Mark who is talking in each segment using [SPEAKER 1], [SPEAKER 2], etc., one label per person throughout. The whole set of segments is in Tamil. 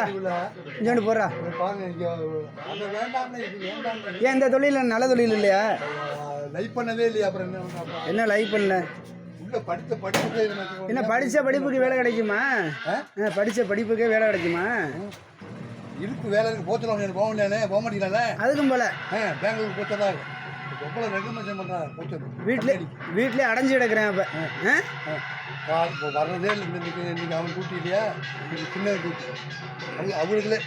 [SPEAKER 1] போடுறா, இங்கேண்டு போடுறா. ஏன் இந்த தொழில் நல்ல தொழில் இல்லையா?
[SPEAKER 2] லைக் பண்ணவே இல்லையா? அப்புறம்
[SPEAKER 1] என்ன லைக் பண்ணல?
[SPEAKER 2] படித்த படிப்புக்கு
[SPEAKER 1] என்ன படித்த படிப்புக்கு வேலை கிடைக்குமா? படித்த படிப்புக்கே வேலை கிடைக்குமா?
[SPEAKER 2] இருக்கு வேலை இருக்கு. போத்துருவாங்க, போக முடியானே, போக மாட்டேங்கிறானே.
[SPEAKER 1] அதுக்கும் போல
[SPEAKER 2] பெங்களூர் போத்ததான் எவ்வளோ ரெக்கமெண்டேஷன் பண்ணுறாங்க. போச்சு
[SPEAKER 1] வீட்டிலே அடைஞ்சு கிடக்குறேன்.
[SPEAKER 2] அப்போ வர்றதே இல்லை. இன்னைக்கு அவன் டூட்டி இல்லையா? இன்னைக்கு சின்ன டூட்டி அவங்களுக்குலே.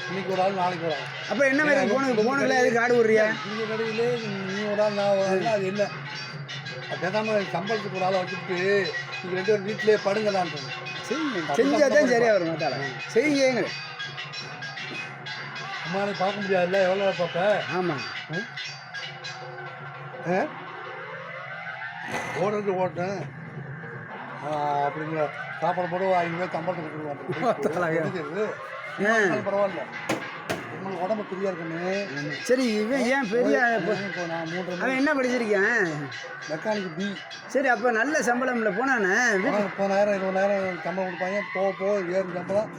[SPEAKER 2] இன்னைக்கு ஒரு ஆள், நாளைக்கு ஒரு ஆள்.
[SPEAKER 1] அப்போ என்ன மாதிரி போனுக்குள்ள எதுக்கு ஆடு விடுறியா?
[SPEAKER 2] இந்த கடையிலே நீ ஒரு ஆள், நான் ஒரு ஆள். அது என்ன பேசாமல் சம்பளத்துக்கு ஒரு ஆளை வச்சுட்டு நீங்கள் 2 பேரும் வீட்டிலே படுங்கலான்ட்டு
[SPEAKER 1] செஞ்சாதான் சரியாக வரும். மாத்தால செய்யுங்க.
[SPEAKER 2] அம்மாவை பார்க்க முடியாதுல்ல, எவ்வளோ பார்ப்பேன்.
[SPEAKER 1] ஆமாம்,
[SPEAKER 2] ஓடுறது ஓட்டேன் அப்படிங்கிற சாப்பாடு போட 5 சம்பளத்தை கொடுக்குவாங்க. பரவாயில்ல, உங்களுக்கு உடம்பு ஃப்ரீயாக இருக்குன்னு.
[SPEAKER 1] சரி, இவன் ஏன் பெரிய
[SPEAKER 2] நான் 3
[SPEAKER 1] அவன் என்ன படிச்சிருக்கேன்?
[SPEAKER 2] Mechanic B.
[SPEAKER 1] சரி, அப்போ நல்ல சம்பளம்ல போனானே.
[SPEAKER 2] 30,000 20,000 சம்பளம் கொடுப்பாங்க. போக ஏறும் சம்பளம்.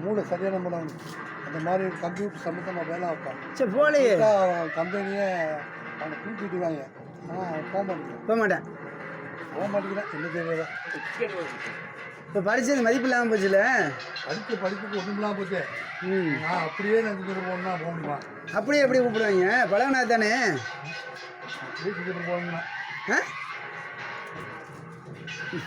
[SPEAKER 2] மூளை சரியான மூலம். அந்த மாதிரி கம்ப்யூட்டர் சம்பளத்தை நான் வேலை வைப்பேன்.
[SPEAKER 1] சரி, போலையே
[SPEAKER 2] கம்பெனியே அவங்க தூக்கிட்டுவாங்க. ஆனால் போக மாட்டேன். என்ன தெரியல.
[SPEAKER 1] இப்போ படித்தது மதிப்பு இல்லாமல் போச்சுல.
[SPEAKER 2] படிப்புக்கு ஒன்றும் இல்லாமல் போச்சு. நான் அப்படியே நினச்சிட்டு போகணுன்னா போக முடியுமா?
[SPEAKER 1] அப்படியே எப்படி கூப்பிடுவாங்க? பழகினா தானே.
[SPEAKER 2] அப்படியே செஞ்சுட்டு போகணும்னா